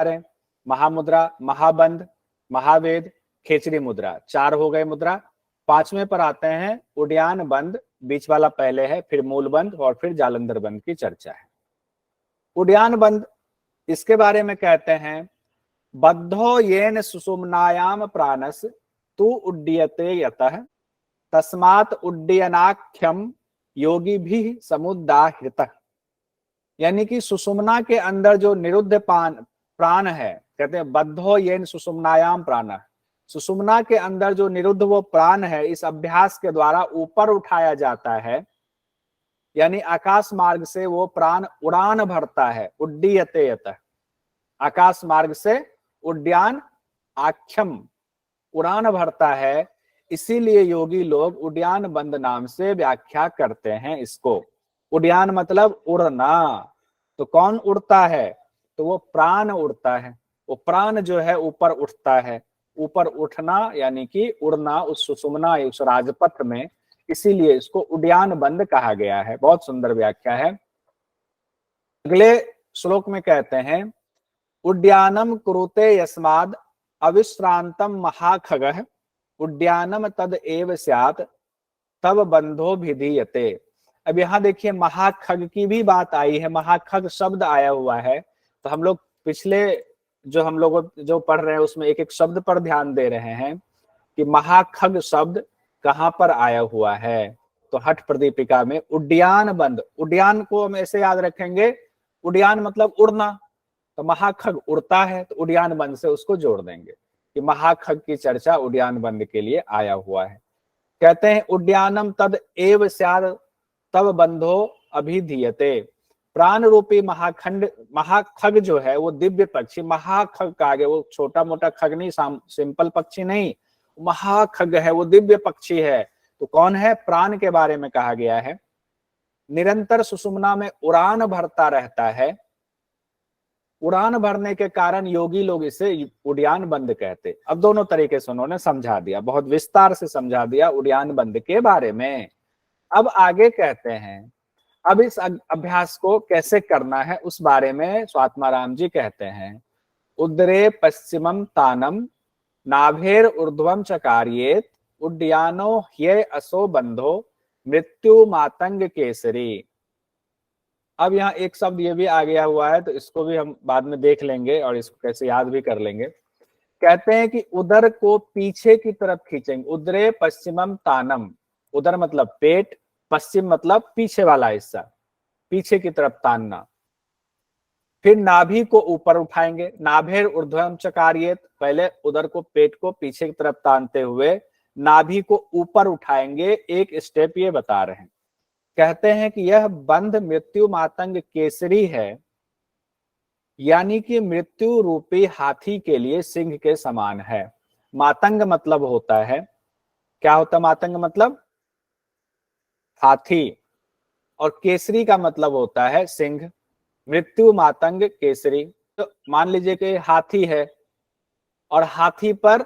हैं, महामुद्रा, महाबंध, महावेद, खेचरी मुद्रा, 4 हो गए मुद्रा। 5वें पर आते हैं उड्यान बंद, बीच वाला पहले है, फिर मूल बंद और फिर जालंधर बंद की चर्चा है। उड्यान बंद, इसके बारे में कहते हैं बद्धो येन सुषुम्नायाम प्राणस तु उड्डीयते यतः तस्मात् उड्डयनाख्यम योगी भी समुदाहृतः। यानी कि सुषुम्ना के अंदर जो निरुद्ध प्राण है, कहते हैं बद्धो येन सुषुम्नायाम प्राण, सुषुम्ना के अंदर जो निरुद्ध वो प्राण है, इस अभ्यास के द्वारा ऊपर उठाया जाता है, यानी आकाश मार्ग से वो प्राण उड़ान भरता है। उड्डीयते यतः, आकाश मार्ग से उड्डयन आख्यम, उड़ान भरता है, इसीलिए योगी लोग उड्डयन बंद नाम से व्याख्या करते हैं इसको। उड्डयन मतलब उड़ना, तो कौन उड़ता है? तो वो प्राण उड़ता है, वो प्राण जो है ऊपर उठता है। ऊपर उठना यानी कि उड़ना उस सुषुम्ना, उस राजपथ में, इसीलिए इसको उड्डयन बंद कहा गया है। बहुत सुंदर व्याख्या है। अगले श्लोक में कहते हैं उड्डयनम कुरुते यस्माद् अविश्रांतम महाखगः उड्डयनम तद एव स्यात् तब बंधो भिधीयते। अब यहाँ देखिए महाखग की भी बात आई है, महाखग शब्द आया हुआ है। तो हम लोग पिछले हम लोग जो पढ़ रहे हैं उसमें एक एक शब्द पर ध्यान दे रहे हैं कि महाखग शब्द कहाँ पर आया हुआ है। तो हठ प्रदीपिका में उड्डयन बंद, उड्डयन को हम ऐसे याद रखेंगे, उड्डयन मतलब उड़ना, तो महाखग उड़ता है, तो उड्डयन बंद से उसको जोड़ देंगे कि महाखग की चर्चा उड्डयन बंद के लिए आया हुआ है। कहते हैं उड्डयनम तद एव स्यात् तब बंधो अभिधीयते। प्राण रूपी महाखग जो है वो दिव्य पक्षी, महाखग का आगे वो छोटा मोटा खग नहीं, सिंपल पक्षी नहीं, महाखग है, वो दिव्य पक्षी है। तो कौन है? प्राण के बारे में कहा गया है। निरंतर सुषुम्ना में उड़ान भरता रहता है। उड़ान भरने के कारण योगी लोग इसे उड्डयन बंद कहते। अब दोनों तरीके से उन्होंने समझा दिया, बहुत विस्तार से समझा दिया उड्डयन बंद के बारे में। अब आगे कहते हैं अब इस अभ्यास को कैसे करना है उस बारे में स्वात्माराम जी कहते हैं उदरे पश्चिमम तानम नाभेर ऊर्ध्वम चकार्येत उड्डयानो ह्ये असो बंधो मृत्यु मातंग केसरी। अब यहाँ एक शब्द ये भी आ गया हुआ है, तो इसको भी हम बाद में देख लेंगे और इसको कैसे याद भी कर लेंगे। कहते हैं कि उदर को पीछे की तरफ खींचेंगे। उदरे पश्चिमम तानम, उदर मतलब पेट, पश्चिम मतलब पीछे वाला हिस्सा, पीछे की तरफ तानना। फिर नाभि को ऊपर उठाएंगे, नाभेर ऊर्ध्वम चकार्येत, पहले उदर को, पेट को पीछे की तरफ तानते हुए नाभि को ऊपर उठाएंगे। एक स्टेप ये बता रहे हैं, कहते हैं कि यह बंध मृत्यु मातंग केसरी है, यानी कि मृत्यु रूपी हाथी के लिए सिंह के समान है। मातंग मतलब होता है, क्या होता है मातंग मतलब? हाथी, और केसरी का मतलब होता है सिंह। मृत्यु मातंग केसरी, तो मान लीजिए कि हाथी है और हाथी पर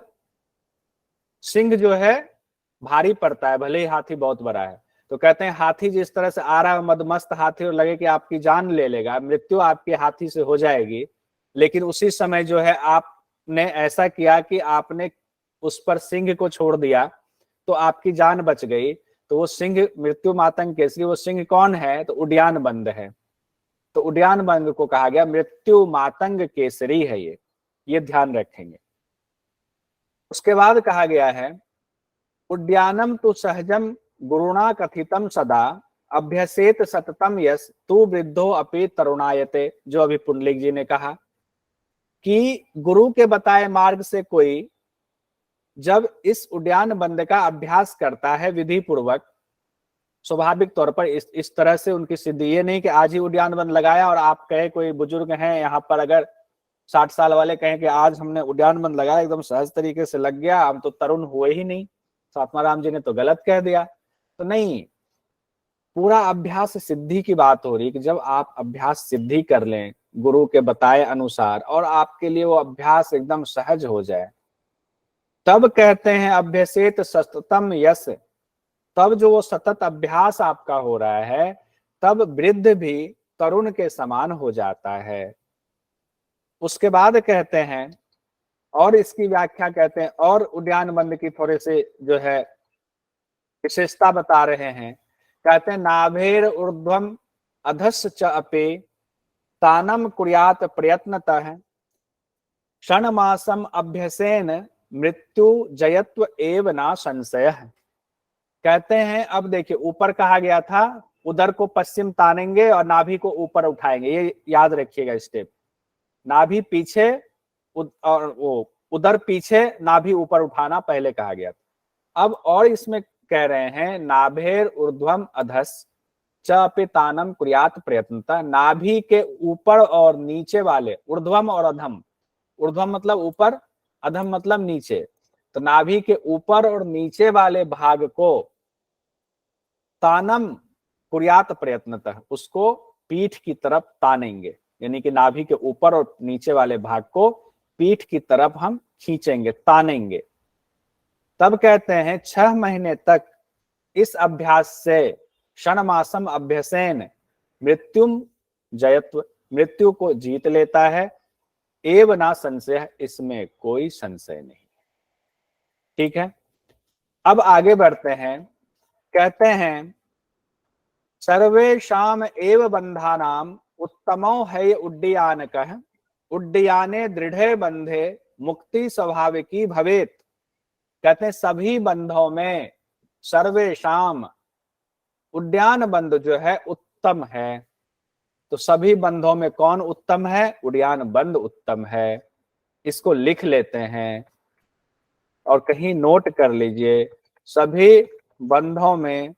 सिंह जो है भारी पड़ता है, भले ही हाथी बहुत बड़ा है। तो कहते हैं हाथी जिस तरह से आ रहा है, मदमस्त हाथी, और लगे कि आपकी जान ले लेगा, मृत्यु आपके हाथी से हो जाएगी, लेकिन उसी समय जो है आपने ऐसा किया कि आपने उस पर सिंह को छोड़ दिया, तो आपकी जान बच गई। तो वो सिंह, मृत्यु मातंग केसरी, वो सिंह कौन है? तो उड्डयन बंद है। तो उड्डयन बंद को कहा गया मृत्यु मातंग केसरी है, ये ध्यान रखेंगे। उसके बाद कहा गया है उड्डयनम तु सहजम गुरुणा कथितम सदा अभ्यसेत सततम यस तू वृद्धो अपि तरुणायते। जो अभी पुंडलिक जी ने कहा कि गुरु के बताए मार्ग से कोई जब इस उड्डयन बंद का अभ्यास करता है विधि पूर्वक, स्वाभाविक तौर पर इस तरह से उनकी सिद्धि, ये नहीं कि आज ही उड्डयन बंद लगाया और आप कहे, कोई बुजुर्ग हैं यहाँ पर, अगर 60 साल वाले कहें कि आज हमने उड्डयन बंद लगाया, एकदम सहज तरीके से लग गया, हम तो तरुण हुए ही नहीं, स्वात्माराम जी ने तो गलत कह दिया। तो नहीं, पूरा अभ्यास सिद्धि की बात हो रही है कि जब आप अभ्यास सिद्धि कर लें गुरु के बताए अनुसार और आपके लिए वो अभ्यास एकदम सहज हो जाए, तब कहते हैं अभ्यसेत सततम यश, तब जो वो सतत अभ्यास आपका हो रहा है, तब वृद्ध भी तरुण के समान हो जाता है। उसके बाद कहते हैं, और इसकी व्याख्या कहते हैं, और उद्यान बंद की थोड़े से जो है विशेषता बता रहे हैं। कहते हैं नाभेर ऊर्ध्वम अधस् च अपे तानम कुर्यात प्रयत्नतः क्षणमासम अभ्यसेन मृत्यु जयत्व एव ना संशय। कहते हैं अब देखिए, ऊपर कहा गया था उदर को पश्चिम तानेंगे और नाभि को ऊपर उठाएंगे, ये याद रखिएगा स्टेप। नाभि पीछे और वो उदर पीछे, नाभि ऊपर उठाना पहले कहा गया था। अब और इसमें कह रहे हैं नाभेर ऊर्ध्वम अधस च पे तानम कुर्यात प्रयत्नता, नाभि के ऊपर और नीचे वाले, ऊर्ध्वम और अधम, ऊर्ध्वम मतलब ऊपर, अधम मतलब नीचे, तो नाभि के ऊपर और नीचे वाले भाग को तानम कुर्यात प्रयत्नतः, उसको पीठ की तरफ तानेंगे, यानी कि नाभि के ऊपर और नीचे वाले भाग को पीठ की तरफ हम खींचेंगे, तानेंगे। तब कहते हैं 6 महीने तक इस अभ्यास से क्षणमासम अभ्यसेन मृत्युम जयत्व, मृत्यु को जीत लेता है, एव ना संशय, इसमें कोई संशय नहीं। ठीक है, अब आगे बढ़ते हैं। कहते हैं सर्वेषाम एव बंधानाम उत्तमो है उड्डयनकः उड्डयने दृढ़े बंधे मुक्ति स्वाभाविकी भवेत। कहते हैं सभी बंधों में सर्वेषाम, उड्डयन बंध जो है उत्तम है, तो सभी बंधों में कौन उत्तम है? उड्डयन बंध उत्तम है। इसको लिख लेते हैं और कहीं नोट कर लीजिए, सभी बंधों में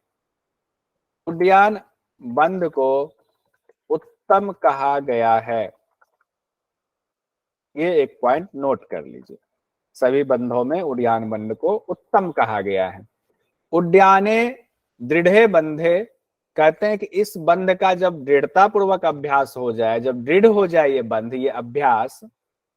उड्डयन बंध को उत्तम कहा गया है। ये एक पॉइंट नोट कर लीजिए, सभी बंधों में उड्डयन बंध को उत्तम कहा गया है। उड्डयने दृढ़े बंधे, कहते हैं कि इस बंध का जब दृढ़ता पूर्वक अभ्यास हो जाए, जब दृढ़ हो जाए ये बंध, ये अभ्यास,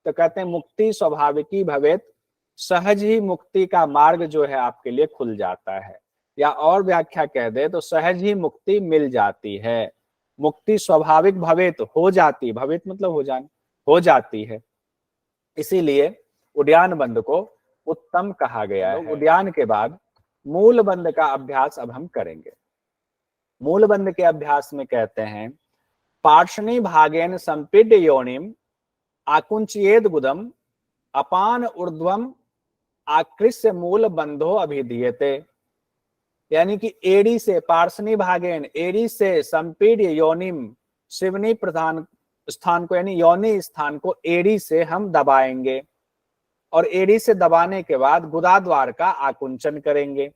तो कहते हैं मुक्ति स्वाभाविकी भवेत, सहज ही मुक्ति का मार्ग जो है आपके लिए खुल जाता है, या और व्याख्या कह दे तो सहज ही मुक्ति मिल जाती है। मुक्ति स्वाभाविक भवेत, हो जाती, भवेत मतलब हो जाना, हो जाती है, इसीलिए उड्डयन बंध को उत्तम कहा गया है। उड्डयन के बाद मूल बंध का अभ्यास अब हम करेंगे। मूल बंध के अभ्यास में कहते हैं पार्श्वनी भागेन संपीड्य योनिम आकुंचयेद गुदम अपान ऊर्ध्वम आकृष्य मूल बंधो अभिधीयते, यानी कि एड़ी से, पार्श्वनी भागेन, एड़ी से संपीड्य योनिम, शिवनी प्रधान स्थान को यानी योनि स्थान को एड़ी से हम दबाएंगे, और एड़ी से दबाने के बाद गुदाद्वार का आकुंचन करेंगे।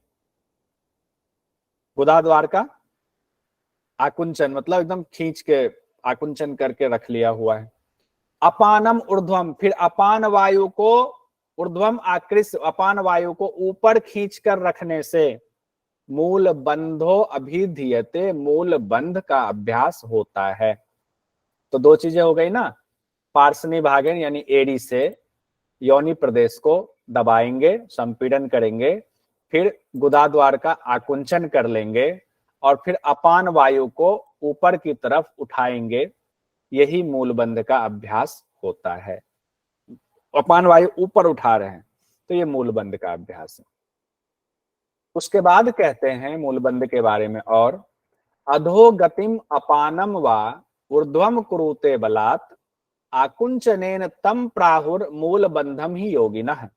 गुदाद्वार का आकुंचन मतलब एकदम खींच के आकुंचन करके रख लिया हुआ है। अपानम ऊर्ध्वम, फिर अपान वायु को ऊर्ध्वम आकृष्य, अपान वायु को ऊपर खींच कर रखने से मूल बंधो अभिधीयते, मूल बंध का अभ्यास होता है। तो दो चीजें हो गई ना, पार्श्वनी भागेन यानी एड़ी से योनि प्रदेश को दबाएंगे, संपीड़न करेंगे, फिर गुदाद्वार का आकुंचन कर लेंगे, और फिर अपान वायु को ऊपर की तरफ उठाएंगे, यही मूल बंध का अभ्यास होता है। अपान वायु ऊपर उठा रहे हैं तो ये मूल बंध का अभ्यास है। उसके बाद कहते हैं मूल बंध के बारे में, और अधोगतिम अपानम वा ऊर्ध्वम कुरुते बलात् आकुंचनेन तम प्राहुर मूल बंधम ही योगिनः।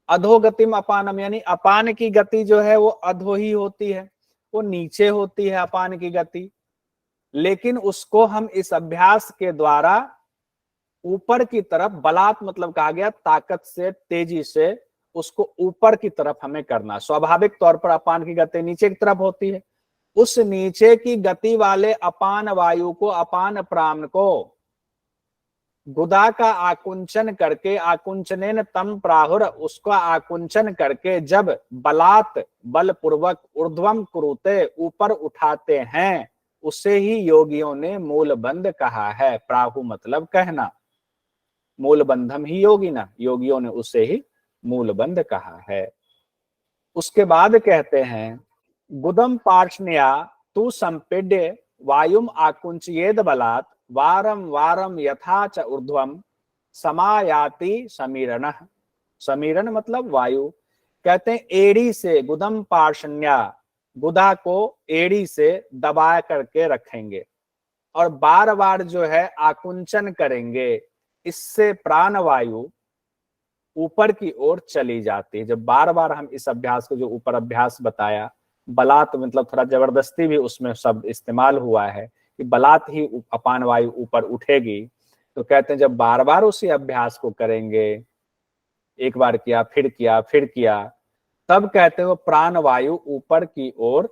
अधोगतिम अपानम यानी अपान की गति जो है वो अधो ही होती है, वो नीचे होती है अपान की गति, लेकिन उसको हम इस अभ्यास के द्वारा ऊपर की तरफ, बलात् मतलब कहा गया ताकत से, तेजी से उसको ऊपर की तरफ हमें करना। स्वाभाविक तौर पर अपान की गति नीचे की तरफ होती है, उस नीचे की गति वाले अपान वायु को, अपान प्राण को गुदा का आकुंचन करके, आकुंचनेन तम प्राहुर, उसका आकुंचन करके जब बलात् बलपूर्वक ऊर्ध्वम कुरुते ऊपर उठाते हैं, उसे ही योगियों ने मूल बंध कहा है। प्राहु मतलब कहना, मूल बंधम ही योगिना, योगियों ने उसे ही मूल बंध कहा है। उसके बाद कहते हैं गुदम पार्ष्ण्या तू संपीड्य वायुम आकुंचयेद बलात् वारम वारम यथा च ऊर्ध्वम समायाति समीरण। समीरण मतलब वायु। कहते हैं एड़ी से गुदम पार्षण्या, गुदा को एड़ी से दबा करके रखेंगे और बार बार जो है आकुंचन करेंगे, इससे प्राण वायु ऊपर की ओर चली जाती है। जब बार बार हम इस अभ्यास को, जो ऊपर अभ्यास बताया, बलात् मतलब थोड़ा जबरदस्ती भी उसमें शब्द इस्तेमाल हुआ है कि बलात् ही अपान वायु ऊपर उठेगी, तो कहते हैं जब बार बार उसी अभ्यास को करेंगे, एक बार किया फिर किया फिर किया, तब कहते हैं वो प्राण वायु ऊपर की ओर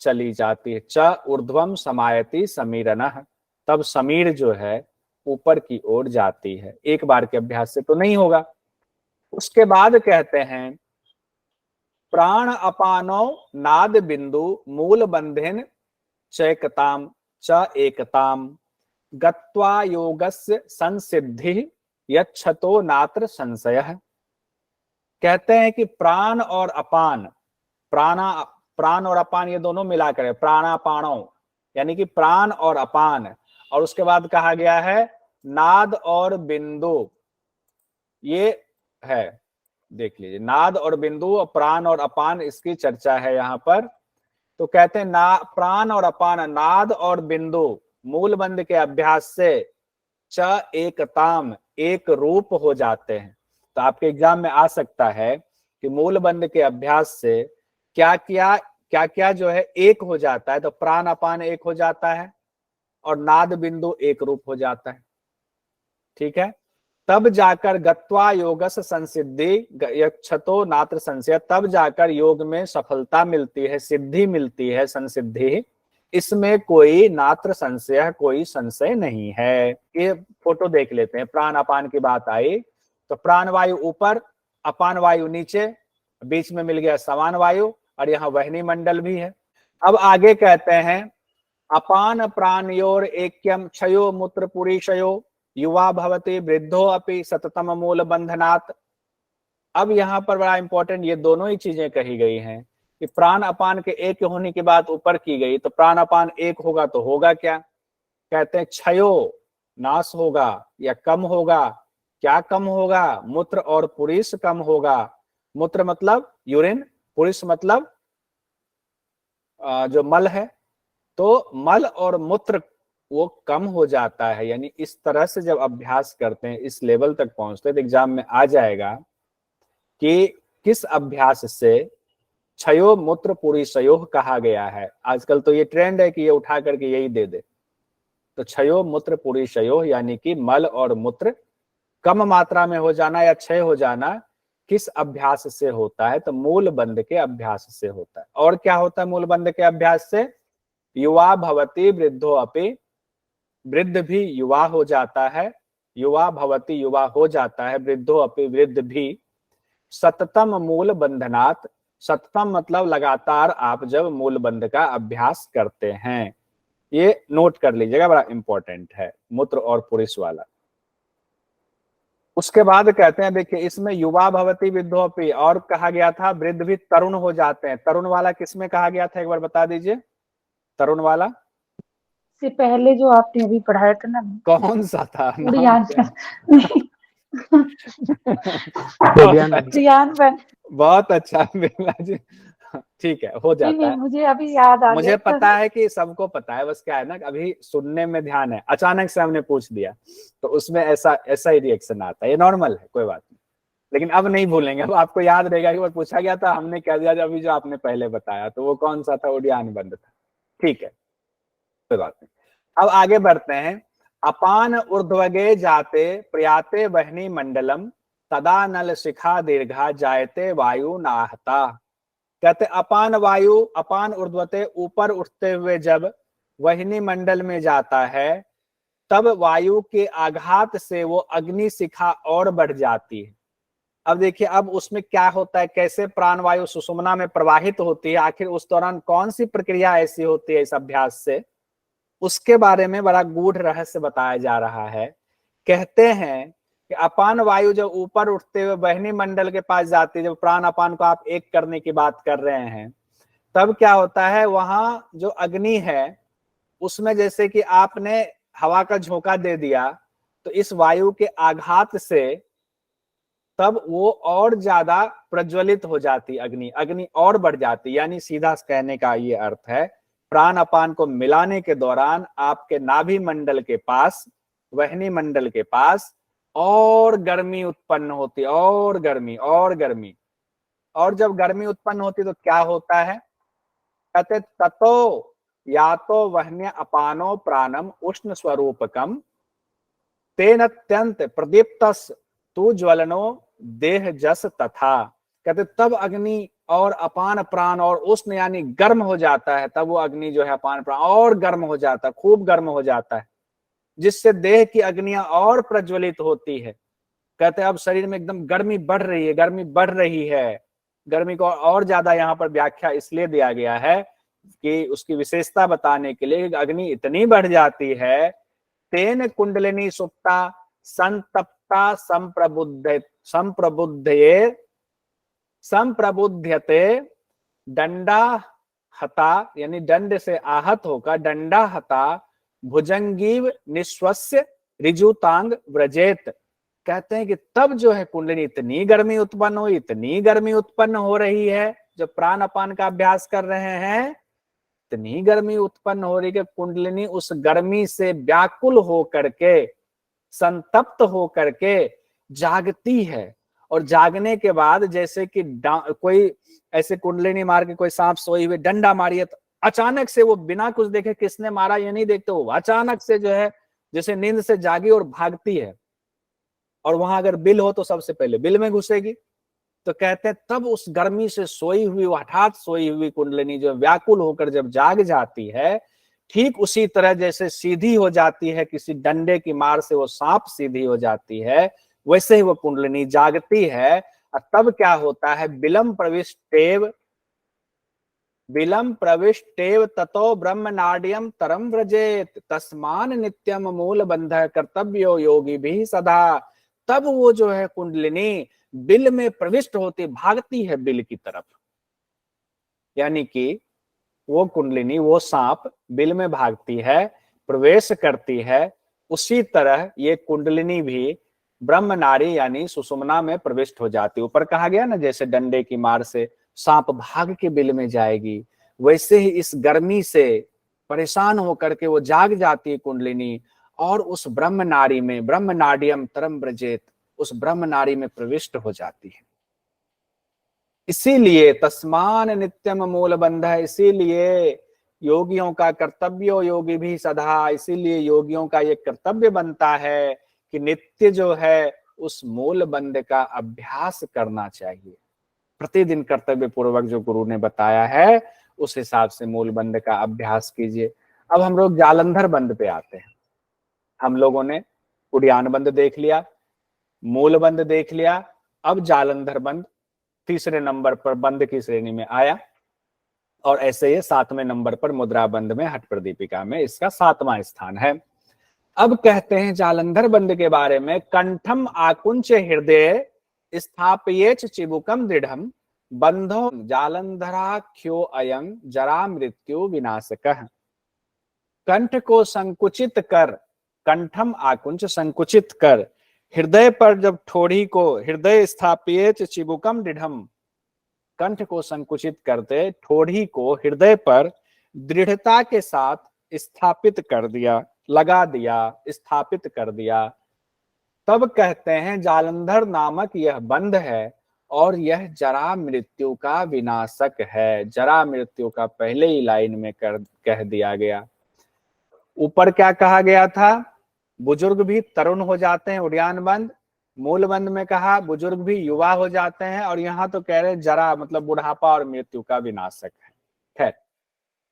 चली जाती है। च ऊर्ध्वम समायति समीरणः, तब समीर जो है ऊपर की ओर जाती है। एक बार के अभ्यास से तो नहीं होगा। उसके बाद कहते हैं प्राण अपानो नाद बिंदु मूल बंधन चैकताम च एकताम गत्वा योगस्य संसिद्धि यच्छतो नात्र संशयः। कहते हैं कि प्राण और अपान, प्राण और अपान ये दोनों मिलाकर है प्राणापाणो, यानी कि प्राण और अपान। और उसके बाद कहा गया है नाद और बिंदु, ये है, देख लीजिए, नाद और बिंदु और प्राण और अपान, इसकी चर्चा है यहाँ पर। तो कहते हैं ना प्राण और अपान, नाद और बिंदु मूल बंध के अभ्यास से च एकताम एक रूप हो जाते हैं। तो आपके एग्जाम में आ सकता है कि मूल बंध के अभ्यास से क्या क्या जो है एक हो जाता है। तो प्राण अपान एक हो जाता है और नाद बिंदु एक रूप हो जाता है। ठीक है, तब जाकर गत्वा योगस संसिद्धि यच्छतो नात्र संशय, तब जाकर योग में सफलता मिलती है, सिद्धि मिलती है, संसिद्धि, इसमें कोई नात्र संशय, कोई संशय नहीं है। ये फोटो देख लेते हैं। प्राण अपान की बात आई तो प्राण वायु ऊपर, अपान वायु नीचे, बीच में मिल गया समान वायु, और यहाँ वहनी मंडल भी है। अब आगे कहते हैं अपान प्राणयोर ऐक्यम क्षयो मूत्र पुरीशयो युवा भवति वृद्धो अपि सततम मूल बंधनात्। अब यहाँ पर बड़ा इंपॉर्टेंट ये दोनों ही चीजें कही गई हैं कि प्राण अपान के एक होने की बात ऊपर की गई, तो प्राण अपान एक होगा तो होगा क्या? कहते हैं क्षयो, नाश होगा या कम होगा। क्या कम होगा? मूत्र और पुरीष कम होगा। मूत्र मतलब यूरिन, पुरीष मतलब जो मल है, तो मल और मूत्र वो कम हो जाता है। यानी इस तरह से जब अभ्यास करते हैं, इस लेवल तक पहुंचते हैं, तो एग्जाम में आ जाएगा कि किस अभ्यास से क्षयो मूत्र पुरीशयोः कहा गया है। आजकल तो ये ट्रेंड है कि ये उठा करके यही दे दे। तो क्षयो मूत्र पुरीशयोः यानी कि मल और मूत्र कम मात्रा में हो जाना या क्षय हो जाना किस अभ्यास से होता है? तो मूल बंध के अभ्यास से होता है। और क्या होता है मूल बंध के अभ्यास से? युवा भवति वृद्धो अपि, वृद्ध भी युवा हो जाता है, युवा भवति युवा हो जाता है, वृद्धो अपि वृद्ध भी, सततम मूल बंधनात्, सततम मतलब लगातार आप जब मूल बंध का अभ्यास करते हैं। ये नोट कर लीजिएगा, बड़ा इंपॉर्टेंट है मूत्र और पुरुष वाला। उसके बाद कहते हैं, देखिए इसमें युवा भवति वृद्धो अपि, और कहा गया था वृद्ध भी तरुण हो जाते हैं। तरुण वाला किसमें कहा गया था, एक बार बता दीजिए। तरुण वाला से पहले जो आपने अभी पढ़ाया था ना, कौन सा था? नाम उड़ियान क्या? उड़ियान बन। बहुत अच्छा बिमला जी, ठीक है, हो नहीं जाता नहीं, है। मुझे अभी याद आ मुझे गया पता था। है कि सबको पता है, बस क्या है ना, अभी सुनने में ध्यान है, अचानक से हमने पूछ दिया तो उसमें ऐसा ऐसा ही रिएक्शन आता है। ये नॉर्मल है, कोई बात नहीं। लेकिन अब नहीं भूलेंगे, अब आपको याद रहेगा कि वो पूछा गया था, हमने कह दिया अभी जो आपने पहले बताया, तो वो कौन सा था? उड़ियान बंद था। ठीक है, कोई बात नहीं। अब आगे बढ़ते हैं। अपान ऊर्ध्वगे जाते प्रयाते वहनी मंडलम तदा नल शिखा दीर्घा जायते वायु नाहता। कहते अपान वायु, अपान ऊर्ध्वते ऊपर उठते हुए जब वहनी मंडल में जाता है, तब वायु के आघात से वो अग्नि शिखा और बढ़ जाती है। अब देखिए, अब उसमें क्या होता है, कैसे प्राण वायु सुषुम्ना में प्रवाहित होती है, आखिर उस दौरान कौन सी प्रक्रिया ऐसी होती है इस अभ्यास से, उसके बारे में बड़ा गूढ़ रहस्य बताया जा रहा है। कहते हैं कि अपान वायु जब ऊपर उठते हुए बहनी मंडल के पास जाती है, जब प्राण अपान को आप एक करने की बात कर रहे हैं, तब क्या होता है, वहां जो अग्नि है उसमें जैसे कि आपने हवा का झोंका दे दिया तो इस वायु के आघात से तब वो और ज्यादा प्रज्वलित हो जाती अग्नि, अग्नि और बढ़ जाती। यानी सीधा कहने का ये अर्थ है, प्राण अपान को मिलाने के दौरान आपके नाभि मंडल के पास, वहनी मंडल के पास और गर्मी उत्पन्न होती, और गर्मी और गर्मी। और जब गर्मी उत्पन्न होती तो क्या होता है, कहते ततो या तो वहन्य अपानो प्राणम उष्ण स्वरूपकम तेन अत्यंत प्रदीप्तस तू ज्वलनो देह जस तथा। कहते तब अग्नि और अपान प्राण और उष्ण यानी गर्म हो जाता है, तब वो अग्नि जो है अपान प्राण और गर्म हो जाता है, खूब गर्म हो जाता है, जिससे देह की अग्नियां और प्रज्वलित होती है। कहते हैं अब शरीर में एकदम गर्मी बढ़ रही है, गर्मी बढ़ रही है। गर्मी को और ज्यादा यहाँ पर व्याख्या इसलिए दिया गया है कि उसकी विशेषता बताने के लिए अग्नि इतनी बढ़ जाती है, तेन कुंडलिनी सुप्ता संतप्ता संप्रबुध्यते दंडा हता, यानी दंड से आहत होकर दंडा हता भुजंगीव निश्वस्य ऋजुतांग व्रजेत। कहते हैं कि तब जो है कुंडलिनी इतनी गर्मी उत्पन्न हो, इतनी गर्मी उत्पन्न हो रही है, जब प्राण अपान का अभ्यास कर रहे हैं इतनी गर्मी उत्पन्न हो रही है कि कुंडलिनी उस गर्मी से व्याकुल हो करके, संतप्त हो करके जागती है। और जागने के बाद जैसे कि कोई ऐसे कुंडलिनी मार के कोई सांप सोई हुए डंडा मारिए तो अचानक से वो बिना कुछ देखे किसने मारा ये नहीं देखते, वो अचानक से जो है जैसे नींद से जागी और भागती है। और वहां अगर बिल हो तो सबसे पहले बिल में घुसेगी। तो कहते हैं तब उस गर्मी से सोई हुई, हठात सोई हुई कुंडलिनी जो व्याकुल होकर जब जाग जाती है, ठीक उसी तरह जैसे सीधी हो जाती है किसी डंडे की मार से वो सांप सीधी हो जाती है, वैसे ही वो कुंडलिनी जागती है। और तब क्या होता है, बिलम प्रविष्टेव ततो ब्रह्म नाड्यम तरम व्रजेत तस्मान नित्यम मूल बंध कर्तव्यो योगी भी सदा। तब वो जो है कुंडलिनी बिल में प्रविष्ट होती, भागती है बिल की तरफ। यानी कि वो कुंडलिनी, वो सांप बिल में भागती है, प्रवेश करती है, उसी तरह ये कुंडलिनी भी ब्रह्म नारी यानी सुषुम्ना में प्रविष्ट हो जाती। ऊपर कहा गया ना जैसे डंडे की मार से सांप भाग के बिल में जाएगी, वैसे ही इस गर्मी से परेशान होकर के वो जाग जाती है कुंडलिनी, और उस ब्रह्म नारी में, ब्रह्म नाड्यम तरम व्रजेत, उस ब्रह्म नारी में प्रविष्ट हो जाती है। इसीलिए तस्मान नित्यम मूल बंध है, इसीलिए योगियों का कर्तव्य योगी भी सदा, इसीलिए योगियों का ये कर्तव्य बनता है कि नित्य जो है उस मूल बंध का अभ्यास करना चाहिए। प्रतिदिन कर्तव्य पूर्वक जो गुरु ने बताया है उस हिसाब से मूल बंध का अभ्यास कीजिए। अब हम लोग जालंधर बंध पे आते हैं। हम लोगों ने उड़ियान बंध देख लिया, मूल बंध देख लिया, अब जालंधर बंध तीसरे नंबर पर बंध की श्रेणी में आया, और ऐसे ये 7वें नंबर पर मुद्रा बंध में हठ प्रदीपिका में इसका 7वां स्थान है। अब कहते हैं जालंधर बंध के बारे में, कंठम आकुंच हृदय स्थापयेच चिबुकम दृढ़म बंधो जालंधराख्यो अयं जरा मृत्यु विनाशकः। कंठ को संकुचित कर, कंठम आकुंच संकुचित कर, हृदय पर जब ठोड़ी को, हृदय स्थापित चिबुकम दृढ़म, कंठ को संकुचित करते ठोड़ी को हृदय पर दृढ़ता के साथ स्थापित कर दिया, लगा दिया, स्थापित कर दिया, तब कहते हैं जालंधर नामक यह बंध है और यह जरा मृत्यु का विनाशक है। जरा मृत्यु का पहले ही लाइन में कह दिया गया। ऊपर क्या कहा गया था, बुजुर्ग भी तरुण हो जाते हैं, उड़ियान बंद। मूल बंद में कहा बुजुर्ग भी युवा हो जाते हैं, और यहाँ तो कह रहे जरा मतलब बुढ़ापा और मृत्यु का विनाशक है। खैर,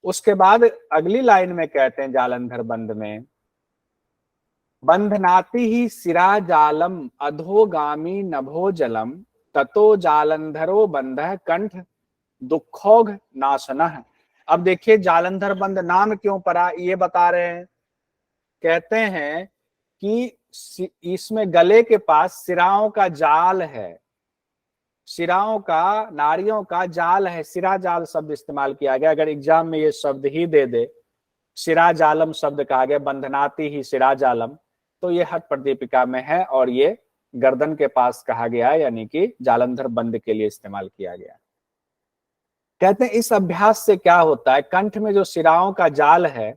उसके बाद अगली लाइन में कहते हैं जालंधर बंद में, बंधनाति ही सिरा जालम अधोगामी नभो जलम ततो जालंधरो बंध कंठ दुखोग नाशनः। अब देखिए जालंधर बंद नाम क्यों पड़ा, ये बता रहे हैं। कहते हैं कि इसमें गले के पास सिराओं का जाल है, सिराओं का, नारियों का जाल है। सिरा जाल शब्द इस्तेमाल किया गया, अगर एग्जाम में ये शब्द ही दे दे, सिरा जालम शब्द कहा गया, बंधनाती ही सिरा जालम, तो ये हठ प्रदीपिका में है और ये गर्दन के पास कहा गया है, यानी कि जालंधर बंद के लिए इस्तेमाल किया गया। कहते हैं इस अभ्यास से क्या होता है, कंठ में जो शिराओं का जाल है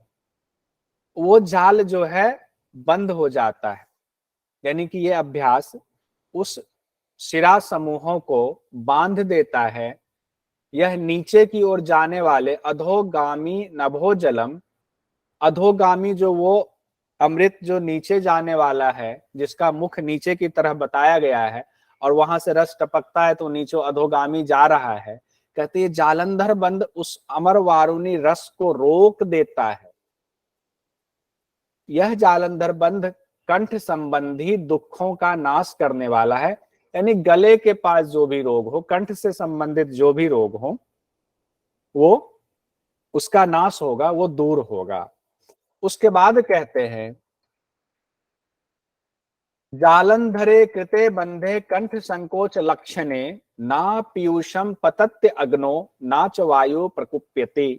वो जाल जो है बंद हो जाता है, यानी कि ये अभ्यास उस शिरा समूहों को बांध देता है। यह नीचे की ओर जाने वाले अधोगामी नभोजलम, अधोगामी जो वो अमृत जो नीचे जाने वाला है, जिसका मुख नीचे की तरफ बताया गया है और वहां से रस टपकता है तो नीचे अधोगामी जा रहा है। कहते हैं जालंधर बंद उस अमर वारुणी रस को रोक देता है। यह जालंधर बंद कंठ संबंधी दुखों का नाश करने वाला है, यानी गले के पास जो भी रोग हो, कंठ से संबंधित जो भी रोग हो, वो उसका नाश होगा, वो दूर होगा। उसके बाद कहते हैं जालंधरे कृते बंधे कंठ संकोच लक्षणे ना पीयूषम पतत्य अग्नो ना च वायु प्रकुप्यते।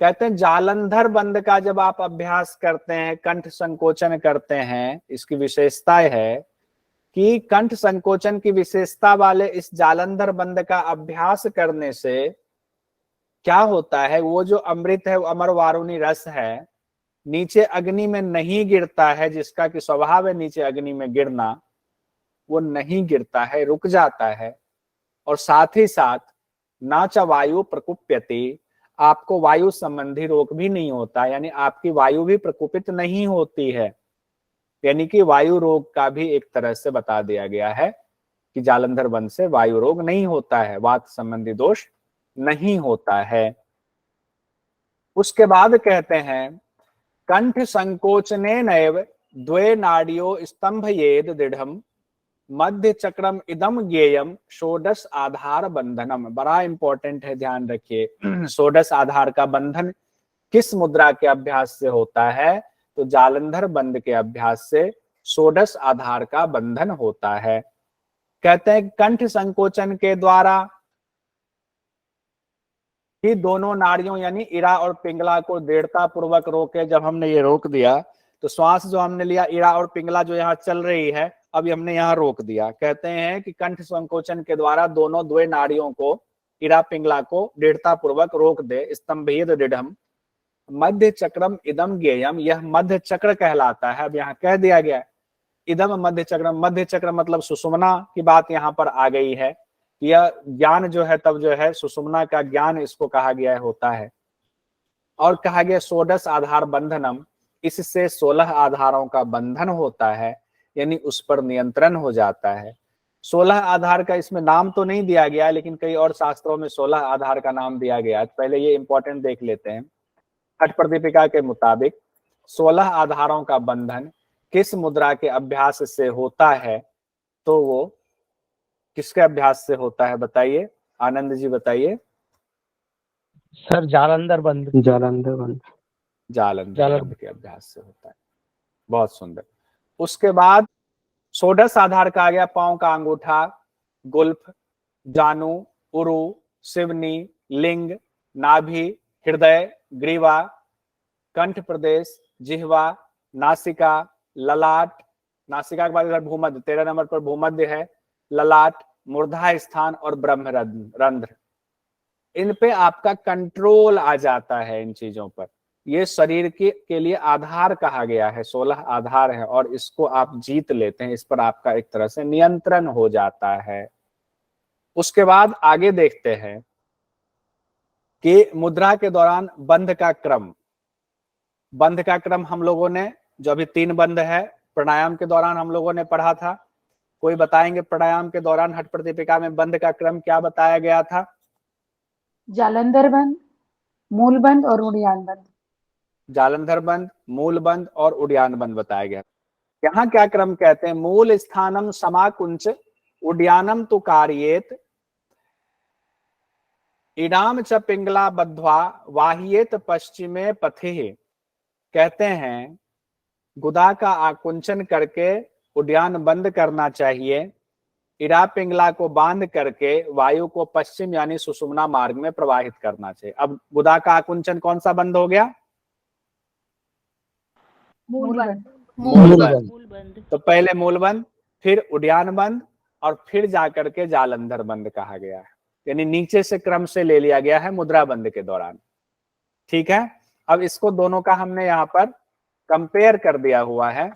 कहते हैं जालंधर बंद का जब आप अभ्यास करते हैं, कंठ संकोचन करते हैं, इसकी विशेषता है कि कंठ संकोचन की विशेषता वाले इस जालंधर बंद का अभ्यास करने से क्या होता है, वो जो अमृत है, वो अमर वारुणी रस है, नीचे अग्नि में नहीं गिरता है, जिसका कि स्वभाव है नीचे अग्नि में गिरना, वो नहीं गिरता है, रुक जाता है। और साथ ही साथ ना च वायु प्रकुप्यति, आपको वायु संबंधी रोग भी नहीं होता, यानी आपकी वायु भी प्रकुपित नहीं होती है। यानी कि वायु रोग का भी एक तरह से बता दिया गया है कि जालंधर बंद से वायु रोग नहीं होता है, वात संबंधी दोष नहीं होता है। उसके बाद कहते हैं कंठ संकोचने नैव द्वे नाड़ियो स्तंभयेद दृढ़म मध्य चक्रम इदम ज्ञेयम षोडश आधार बंधनम। बड़ा इंपॉर्टेंट है, ध्यान रखिए। षोडश आधार का बंधन किस मुद्रा के अभ्यास से होता है, तो जालंधर बंद के अभ्यास से षोडश आधार का बंधन होता है। कहते हैं कंठ संकोचन के द्वारा ही दोनों नाड़ियों यानी इरा और पिंगला को दृढ़ता पूर्वक रोके। जब हमने ये रोक दिया तो श्वास जो हमने लिया, इरा और पिंगला जो यहाँ चल रही है, अभी हमने यहाँ रोक दिया। कहते हैं कि कंठ संकोचन के द्वारा दोनों द्वे नाड़ियों को, इरा पिंगला को दृढ़ता पूर्वक रोक दे। स्तंभेद दृढ़म मध्य चक्रम इदम ज्ञेयम, यह मध्य चक्र कहलाता है। अब यहाँ कह दिया गया इदम मध्य चक्रम, मध्य चक्र मतलब सुषुम्ना की बात यहाँ पर आ गई है। यह ज्ञान जो है, तब जो है सुषुम्ना का ज्ञान इसको कहा गया होता है। और कहा गया षोडश आधार बंधनम, इससे 16 आधारों का बंधन होता है, यानी उस पर नियंत्रण हो जाता है। 16 आधार का इसमें नाम तो नहीं दिया गया, लेकिन कई और शास्त्रों में 16 आधार का नाम दिया गया। पहले ये इंपॉर्टेंट देख लेते हैं। हठ प्रदीपिका के मुताबिक 16 आधारों का बंधन किस मुद्रा के अभ्यास से होता है, तो वो किसके अभ्यास से होता है बताइए, आनंद जी बताइए। सर जालंधर बंद। जालंधर बंद। जालंधर बंद के अभ्यास से होता है। बहुत सुंदर। उसके बाद षोडश आधार का आ गया पांव का अंगूठा, गुल्फ, जानु, उरु, शिवनी, लिंग, नाभि, हृदय, ग्रीवा, कंठ प्रदेश, जिह्वा, नासिका, ललाट, नासिका के बाद इधर भूमध्य, 13 नंबर पर भूमध्य है, ललाट, मूर्धा स्थान और ब्रह्म रंध्र। इन पे आपका कंट्रोल आ जाता है, इन चीजों पर। ये शरीर के लिए आधार कहा गया है, 16 आधार है, और इसको आप जीत लेते हैं, इस पर आपका एक तरह से नियंत्रण हो जाता है। उसके बाद आगे देखते हैं कि मुद्रा के दौरान बंध का क्रम। बंध का क्रम हम लोगों ने, जो अभी 3 बंध है, प्राणायाम के दौरान हम लोगों ने पढ़ा था। कोई बताएंगे प्राणायाम के दौरान हठ प्रदीपिका में बंध का क्रम क्या बताया गया था? जालंधर बंद, मूल बंद और उड़ियान बंद। जालंधर बंद, मूल बंद और उड़ियान बंद बताया गया। यहाँ क्या क्रम कहते हैं? मूल स्थानम समाकुंच उड्यानम तु कार्येत इडाम च पिंगला बद्ध्वा वाहियेत पश्चिमे पथे। कहते हैं गुदा का आकुंचन करके उड्यान बंद करना चाहिए, इरा पिंगला को बांध करके वायु को पश्चिम यानी सुषुम्ना मार्ग में प्रवाहित करना चाहिए। अब गुदा का आकुंचन कौन सा बंद हो गया? मूल बंद। मूल बंद। मूल बंद। तो पहले मूल बंद, फिर उड्डयन बंद, और फिर जाकर के जालंधर बंद कहा गया है। यानी नीचे से क्रम से ले लिया गया है मुद्रा बंद के दौरान। ठीक है, अब इसको दोनों का हमने यहाँ पर कंपेयर कर दिया हुआ है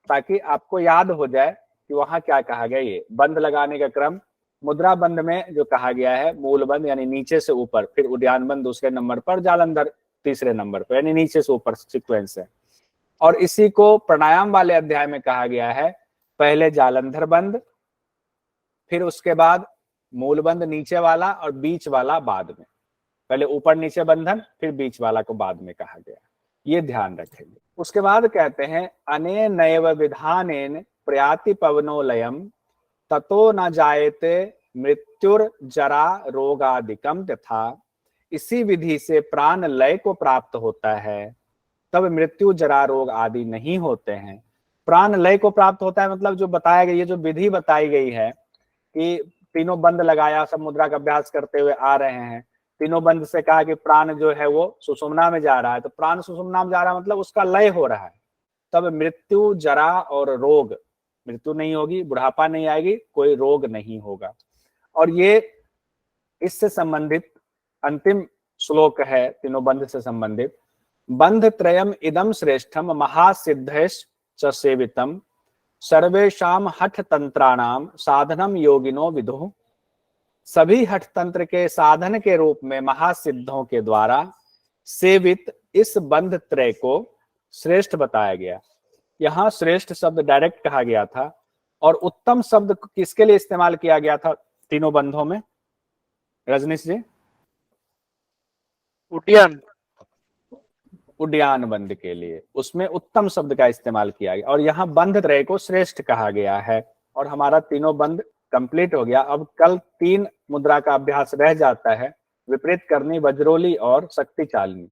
ताकि आपको याद हो जाए कि वहां क्या कहा गया। ये बंद लगाने का क्रम, मुद्रा बंद में जो कहा गया है मूल बंद यानी नीचे से ऊपर, फिर उड्डयन बंद दूसरे नंबर पर, जालंधर तीसरे नंबर पर, यानी नीचे से ऊपर सीक्वेंस है। और इसी को प्राणायाम वाले अध्याय में कहा गया है, पहले जालंधर बंद, फिर उसके बाद मूल बंद नीचे वाला और बीच वाला बाद में। पहले ऊपर नीचे बंधन, फिर बीच वाला को बाद में कहा गया। ये ध्यान रखेंगे। उसके बाद कहते हैं अनेनैव विधानेन प्रयाति पवनोलयम ततो न जायते मृत्युर्जरा रोगादिकम, तथा इसी विधि से प्राण लय को प्राप्त होता है, तब मृत्यु जरा रोग आदि नहीं होते हैं। प्राण लय को प्राप्त होता है मतलब जो बताया गया, ये जो विधि बताई गई है कि तीनों बंद लगाया, सब मुद्रा का अभ्यास करते हुए आ रहे हैं, तीनों बंद से कहा कि प्राण जो है वो सुषुम्ना में जा रहा है, तो प्राण सुषुम्ना में जा रहा है मतलब उसका लय हो रहा है, तब मृत्यु जरा और रोग, मृत्यु नहीं होगी, बुढ़ापा नहीं आएगी, कोई रोग नहीं होगा। और ये इससे संबंधित अंतिम श्लोक है, तीनों बंध से संबंधित। बंध त्रयम इदम श्रेष्ठम महासिद्धैश्च सेवितम सर्वेषाम हठ तंत्राणाम साधनम योगिनो विदुः। सभी हठ तंत्र के साधन के रूप में महासिद्धों के द्वारा सेवित इस बंध त्रय को श्रेष्ठ बताया गया। यहाँ श्रेष्ठ शब्द डायरेक्ट कहा गया था, और उत्तम शब्द किसके लिए इस्तेमाल किया गया था तीनों बंधों में, रजनीश जी? उड्डयन उड्डयन बंद के लिए, उसमें उत्तम शब्द का इस्तेमाल किया गया, और यहाँ बंध त्रय को श्रेष्ठ कहा गया है। और हमारा तीनों बंद कंप्लीट हो गया। अब कल 3 मुद्रा का अभ्यास रह जाता है, विपरीत करनी, वज्रोली और शक्ति चालनी।